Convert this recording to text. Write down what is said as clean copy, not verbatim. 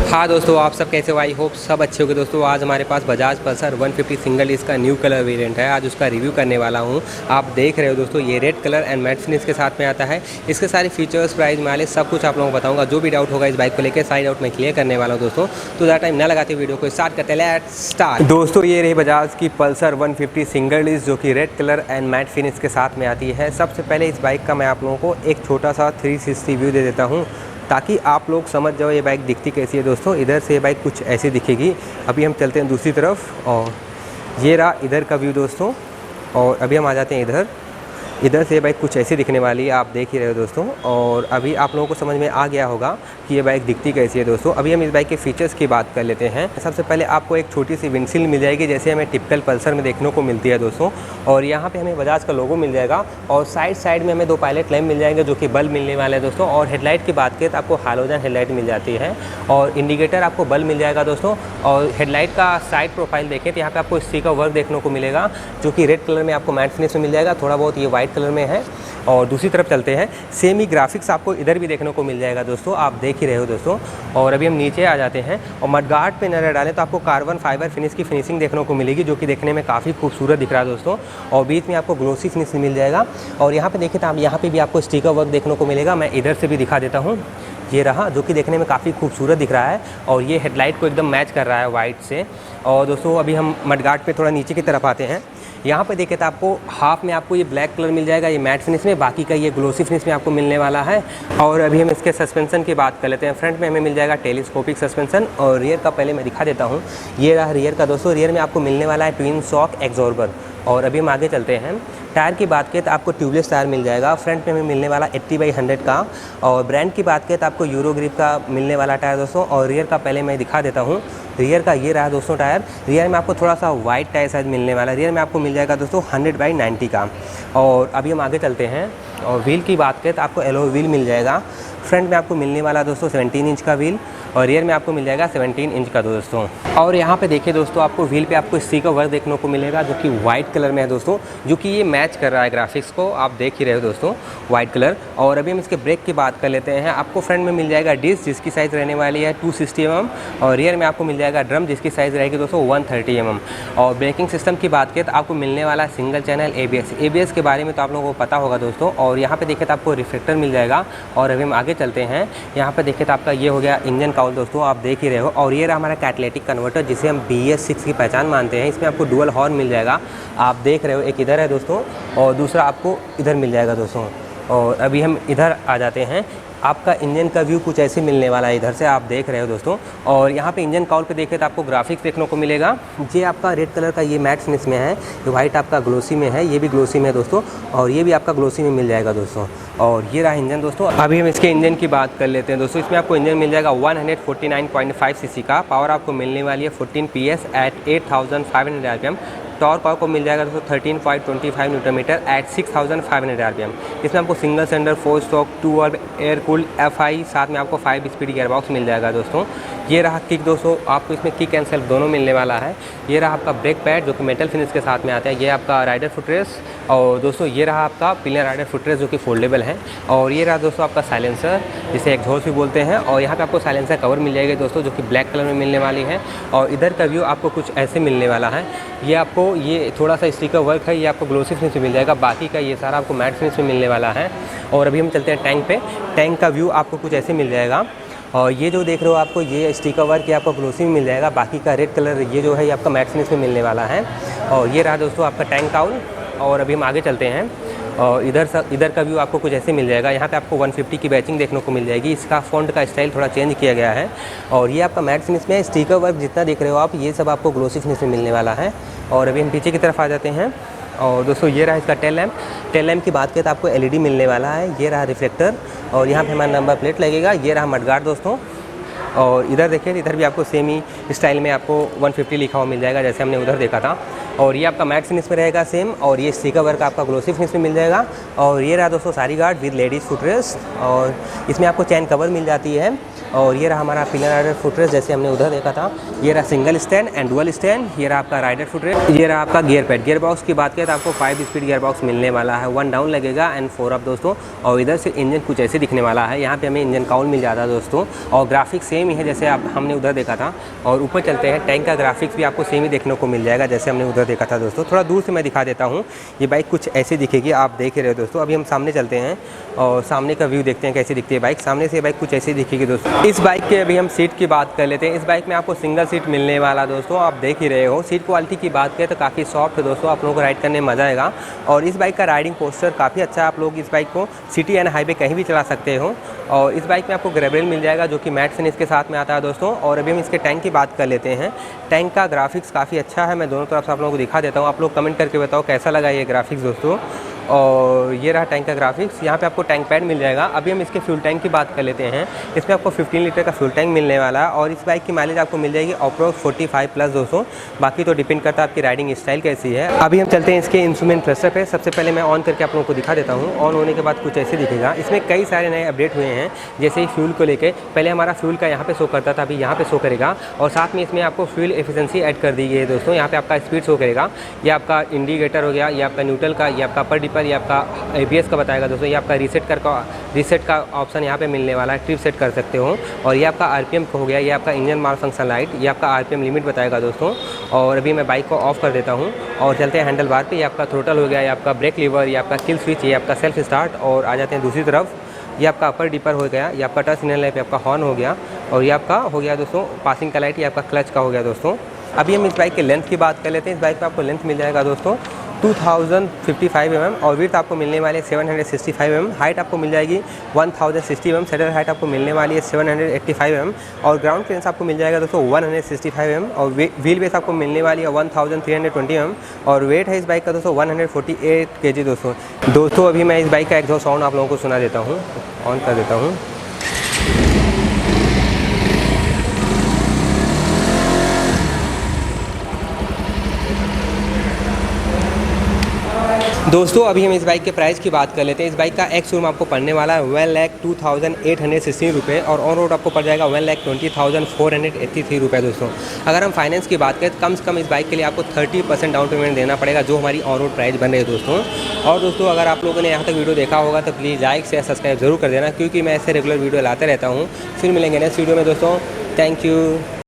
हाँ दोस्तों, आप सब कैसे हो? आई होप सब अच्छे होंगे दोस्तों। आज हमारे पास बजाज पल्सर 150 सिंगल इसका न्यू कलर वेरिएंट है। आज उसका रिव्यू करने वाला हूँ। आप देख रहे हो दोस्तों, ये red colour and matte finish के साथ में आता है। इसके सारे फीचर्स, प्राइस, माइलेज सब कुछ आप लोगों को बताऊंगा। जो भी डाउट होगा इस बाइक को लेकर सारी डाउट मैं क्लियर करने वाला हूँ दोस्तों। तो ज़्यादा टाइम ना लगाते वीडियो को स्टार्ट करते हैं। Let's start. दोस्तों ये रही बजाज की पल्सर 150 सिंगल इस, जो कि red colour and matte finish के साथ में आती है। सबसे पहले इस बाइक का मैं आप लोगों को एक छोटा सा 360 व्यू दे देता हूँ ताकि आप लोग समझ जाओ ये बाइक दिखती कैसी है दोस्तों। इधर से ये बाइक कुछ ऐसी दिखेगी। अभी हम चलते हैं दूसरी तरफ और ये रहा इधर का व्यू दोस्तों। और अभी हम आ जाते हैं इधर से ये बाइक कुछ ऐसी दिखने वाली है, आप देख ही रहे हो दोस्तों। और अभी आप लोगों को समझ में आ गया होगा कि ये बाइक दिखती कैसी है दोस्तों। अभी हम इस बाइक के फीचर्स की बात कर लेते हैं। सबसे पहले आपको एक छोटी सी विंडशील्ड मिल जाएगी, जैसे हमें टिपिकल पल्सर में देखने को मिलती है दोस्तों। और यहाँ पे हमें बजाज का लोगो मिल जाएगा और साइड में हमें 2 पायलट लैंप मिल जाएंगे जो कि बल्ब मिलने वाले हैं दोस्तों। और हेडलाइट की बात करें तो आपको हैलोजन हेडलाइट मिल जाती है और इंडिकेटर आपको बल्ब मिल जाएगा दोस्तों। और हेडलाइट का साइड प्रोफाइल देखें तो यहाँ पे आपको स्टिकर वर्क देखने को मिलेगा जो कि रेड कलर में आपको मैट फिनिश में मिल जाएगा, थोड़ा बहुत ये वाइट कलर में है। और दूसरी तरफ चलते हैं, सेम ही ग्राफिक्स आपको इधर भी देखने को मिल जाएगा दोस्तों, आप देख ही रहे हो दोस्तों। और अभी हम नीचे आ जाते हैं और मडगार्ड पे नज़र डालें तो आपको कार्बन फाइबर फिनिश की फिनिशिंग देखने को मिलेगी जो कि देखने में काफ़ी खूबसूरत दिख रहा है दोस्तों। और बीच में आपको ग्लोसी फिनिश मिल जाएगा। और यहाँ पे देखें तो आप यहाँ पे भी आपको स्टिकर वर्क देखने को मिलेगा। मैं इधर से भी दिखा देता हूँ, ये रहा, जो कि देखने में काफ़ी खूबसूरत दिख रहा है। और ये हेडलाइट को एकदम मैच कर रहा है वाइट से। और दोस्तों अभी हम मडगार्ड पे थोड़ा नीचे की तरफ आते हैं। यहाँ पे देखें तो आपको हाफ में आपको ये ब्लैक कलर मिल जाएगा, ये मैट फिनिश में, बाकी का ये ग्लोसी फिनिश में आपको मिलने वाला है। और अभी हम इसके सस्पेंशन की बात कर लेते हैं। फ्रंट में हमें मिल जाएगा टेलीस्कोपिक सस्पेंशन और रियर का पहले मैं दिखा देता हूँ। ये रहा रियर का दोस्तों। रियर में आपको मिलने वाला है ट्विन शॉक एग्जॉर्बर। और अभी हम आगे चलते हैं। टायर की बात करें तो आपको ट्यूबलेस टायर मिल जाएगा। फ्रंट में हमें मिलने वाला 80/100 का। और ब्रांड की बात करें तो आपको यूरो ग्रिप का मिलने वाला टायर दोस्तों। और रियर का पहले मैं दिखा देता हूँ। रियर का ये रहा दोस्तों टायर। रियर में आपको थोड़ा सा वाइट टायर साइज मिलने वाला है। रियर में आपको मिल जाएगा दोस्तों 100/90 का। और अभी हम आगे चलते हैं और व्हील की बात करें तो आपको एलॉय व्हील मिल जाएगा। फ्रंट में आपको मिलने वाला दोस्तों 17 इंच का व्हील और रियर में आपको मिल जाएगा 17 इंच का दोस्तों। और यहाँ पे देखिए दोस्तों, आपको व्हील पे आपको स्टिकर वर्क देखने को मिलेगा जो कि वाइट कलर में है दोस्तों, जो कि ये मैच कर रहा है ग्राफिक्स को, आप देख ही रहे हो दोस्तों, वाइट कलर। और अभी हम इसके ब्रेक की बात कर लेते हैं। आपको फ्रंट में मिल जाएगा डिस्क जिसकी साइज़ रहने वाली है 260 mm और रियर में आपको मिल जाएगा ड्रम जिसकी साइज़ रहेगी दोस्तों 130 mm। और ब्रेकिंग सिस्टम की बात करें तो आपको मिलने वाला सिंगल चैनल ABS के बारे में तो आप लोगों को पता होगा दोस्तों। और यहाँ पे देखें तो आपको रिफ्लेक्टर मिल जाएगा। और अभी हम आगे चलते हैं। यहाँ पे देखें तो आपका ये हो गया इंजन काउल दोस्तों, आप देख ही रहे हो। और ये रहा हमारा कैटलिटिक कन्वर्टर जिसे हम BS6 की पहचान मानते हैं। इसमें आपको डुअल हॉर्न मिल जाएगा, आप देख रहे हो, एक इधर है दोस्तों और दूसरा आपको इधर मिल जाएगा दोस्तों। और अभी हम इधर आ जाते हैं। आपका इंजन का व्यू कुछ ऐसे मिलने वाला है, इधर से आप देख रहे हो दोस्तों। और यहाँ पे इंजन काउल पे देखें तो आपको ग्राफिक्स देखने को मिलेगा। ये आपका रेड कलर का ये मैट फिनिश में है, ये वाइट आपका ग्लोसी में है, ये भी ग्लोसी में है दोस्तों। और ये भी आपका ग्लोसी में मिल जाएगा दोस्तों। और ये रहा इंजन दोस्तों। अभी हम इसके इंजन की बात कर लेते हैं दोस्तों। इसमें आपको इंजन मिल जाएगा 149.5 cc का। पावर आपको मिलने वाली है 14 PS एट 8500 RPM। टॉर्क आपको मिल जाएगा दोस्तों 13.25 Nm एट 6500 RPM। इसमें आपको सिंगल सिलेंडर 4 स्ट्रोक 2 और एयर कूल्ड FI, साथ में आपको 5 स्पीड गियरबॉक्स मिल जाएगा दोस्तों। ये रहा किक दोस्तों, आपको इसमें किक एंड सेल्फ दोनों मिलने वाला है। ये रहा आपका ब्रेक पैड जो कि मेटल फिनिश के साथ में आता है। ये आपका राइडर फुटरेस्ट। और दोस्तों ये रहा आपका पिलियन राइडर फुटरेस्ट जो कि फोल्डेबल है। और ये रहा दोस्तों आपका साइलेंसर जिसे एग्जॉस्ट भी बोलते हैं। और यहाँ पे आपको साइलेंसर कवर मिल जाएगी दोस्तों जो कि ब्लैक कलर में मिलने वाली है। और इधर का व्यू आपको कुछ ऐसे मिलने वाला है। ये आपको ये थोड़ा सा स्टिकर वर्क है, ये आपको ग्लोसी फिनिश में मिल जाएगा, बाकी का ये सारा आपको मैट फिनिश में मिलने वाला है। और अभी हम चलते हैं टैंक पे। टैंक का व्यू आपको कुछ ऐसे मिल जाएगा। और ये जो देख रहे हो आपको ये स्टिकर वर्क ये आपको ग्लोसी में मिल जाएगा, बाकी का रेड कलर ये जो है ये आपका मैट फिनिश में मिलने वाला है। और ये रहा दोस्तों आपका टैंक काउल। और अभी हम आगे चलते हैं और इधर का व्यू आपको कुछ ऐसे मिल जाएगा। यहाँ पे आपको 150 की बैचिंग देखने को मिल जाएगी। इसका फ़ॉन्ट का स्टाइल थोड़ा चेंज किया गया है। और ये आपका मैट फिनिश में स्टिकर वर्क जितना देख रहे हो आप, ये सब आपको ग्लोसी फिनिश में मिलने वाला है। और अभी हम पीछे की तरफ आ जाते हैं। और दोस्तों ये रहा इसका टेल लैम्प। टेल लैम्प की बात करें तो आपको LED मिलने वाला है। ये रहा रिफ्लेक्टर और यहाँ पे हमारा नंबर प्लेट लगेगा। ये रहा मडगार्ड दोस्तों। और इधर देखिए, इधर भी आपको सेम ही स्टाइल में आपको 150 लिखा हुआ मिल जाएगा जैसे हमने उधर देखा था। और ये आपका मैट फिनिश में रहेगा सेम, और ये स्टिकर वर्क आपका ग्लोसी फिनिश में मिल जाएगा। और ये रहा दोस्तों सारी गार्ड विद लेडीज़ फुटरेस्ट, और इसमें आपको चैन कवर मिल जाती है। और ये रहा हमारा पिलर राइडर फुटरेस्ट जैसे हमने उधर देखा था। ये रहा single stand and dual stand. ये रहा आपका राइडर फुटरेस्ट। ये रहा आपका गियर पैड। गियर बॉक्स की बात करें तो आपको 5 स्पीड गियर बॉक्स मिलने वाला है, 1 डाउन लगेगा एंड 4 अप दोस्तों। और इधर से इंजन कुछ ऐसे दिखने वाला है, यहाँ पे हमें इंजन काउंट मिल जाता है दोस्तों। और ग्राफिक्स सेम ही है जैसे आप हमने उधर देखा था। और ऊपर चलते हैं, टैंक का ग्राफिक्स भी आपको सेम ही देखने को मिल जाएगा जैसे हमने उधर देखा था दोस्तों। थोड़ा दूर से मैं दिखा देता हूँ, ये बाइक कुछ ऐसे दिखेगी, आप देख ही रहे हो दोस्तों। अभी हम सामने चलते हैं और सामने का व्यू देखते हैं कैसी दिखती है बाइक। सामने से बाइक कुछ ऐसी दिखेगी दोस्तों। इस बाइक के अभी हम सीट की बात कर लेते हैं। इस बाइक में आपको सिंगल सीट मिलने वाला दोस्तों, आप देख ही रहे हो। सीट क्वालिटी की बात करें तो काफ़ी सॉफ्ट है दोस्तों, आप लोगों को राइड करने में मज़ा आएगा। और इस बाइक का राइडिंग पोस्चर काफ़ी अच्छा है, आप लोग इस बाइक को सिटी एंड हाईवे कहीं भी चला सकते हो। और इस बाइक में आपको ग्रेबरेल मिल जाएगा जो कि मैट फिनिश के साथ में आता है दोस्तों। और अभी हम इसके टैंक की बात कर लेते हैं। टैंक का ग्राफिक्स काफ़ी अच्छा है, मैं दोनों तरफ से आप लोगों को दिखा देता हूँ। आप लोग कमेंट करके बताओ कैसा लगा ये ग्राफिक्स दोस्तों। और ये रहा टैंक का ग्राफिक्स, यहाँ पे आपको टैंक पैड मिल जाएगा। अभी हम इसके फ्यूल टैंक की बात कर लेते हैं। इसमें आपको 15 लीटर का फ्यूल टैंक मिलने वाला है। और इस बाइक की माइलेज आपको मिल जाएगी अप्रोक्स 45 प्लस दोस्तों। बाकी तो डिपेंड करता है आपकी राइडिंग स्टाइल कैसी है। अभी हम चलते हैं इसके इंस्ट्रूमेंट क्लस्टर पे। सबसे पहले मैं ऑन करके आप लोगों को दिखा देता हूँ। ऑन होने के बाद कुछ ऐसे दिखेगा। इसमें कई सारे नए अपडेट हुए हैं, जैसे ही फ्यूल को लेके पहले हमारा फ्यूल का यहाँ पे शो करता था, अभी यहाँ पे शो करेगा। और साथ में इसमें आपको फ्यूल एफिशिएंसी ऐड कर दी गई है दोस्तों। यहाँ पे आपका स्पीड शो करेगा, ये आपका इंडिकेटर हो गया, ये आपका न्यूट्रल का, ये आपका अपर डिपर, ये आपका ABS का बताएगा दोस्तों। ये आपका रीसेट का ऑप्शन यहाँ पे मिलने वाला है, ट्रिप सेट कर सकते हो। और ये आपका RPM हो गया, ये आपका इंजन माल फंक्शन लाइट, ये आपका RPM लिमिट बताएगा दोस्तों। और अभी मैं बाइक को ऑफ कर देता हूँ और चलते हैं हैंडल बार पे। ये आपका थ्रोटल हो गया, ये आपका ब्रेक लीवर, ये आपका किल स्विच, ये आपका सेल्फ स्टार्ट। और आ जाते हैं दूसरी तरफ, ये आपका अपर डिपर हो गया, ये आपका टच सिग्नल है, ये आपका हॉर्न हो गया। और ये आपका हो गया दोस्तों पासिंग का लाइट, ये आपका क्लच का हो गया दोस्तों। अभी हम इस बाइक के लेंथ की बात कर लेते हैं। इस बाइक पे आपको लेंथ मिल जाएगा दोस्तों 2055 mm और विड्थ आपको मिलने वाली है 765 mm। हाइट आपको मिल जाएगी 1060 mm। सेडर हाइट आपको मिलने वाली है 785 mm। और ग्राउंड क्लियरेंस आपको मिल जाएगा दोस्तों 165 mm। और व्हील बेस आपको मिलने वाली है 1320 mm। और वेट है इस बाइक का दोस्तों 148 kg दोस्तों। अभी मैं इस बाइक का एग्जॉस्ट साउंड आप लोगों को सुना देता हूँ, ऑन कर देता हूँ। दोस्तों अभी हम इस बाइक के प्राइस की बात कर लेते हैं। इस बाइक का एक्स शोरूम आपको पड़ने वाला है 1,02,816 रुपये और ऑन रोड आपको पड़ जाएगा 1,20,483 रुपये दोस्तों। अगर हम फाइनेंस की बात करें तो कम से कम इस बाइक के लिए आपको 30% डाउन पेमेंट देना पड़ेगा, जो हमारी ऑन रोड प्राइस बन रही है दोस्तों। और दोस्तों अगर आप लोगों ने यहाँ तक वीडियो देखा होगा तो प्लीज़ लाइक शेयर सब्सक्राइब जरूर कर देना, क्योंकि मैं ऐसे रेगुलर वीडियो लाते रहता हूँ। फिर मिलेंगे नेक्स्ट वीडियो में दोस्तों। Thank you.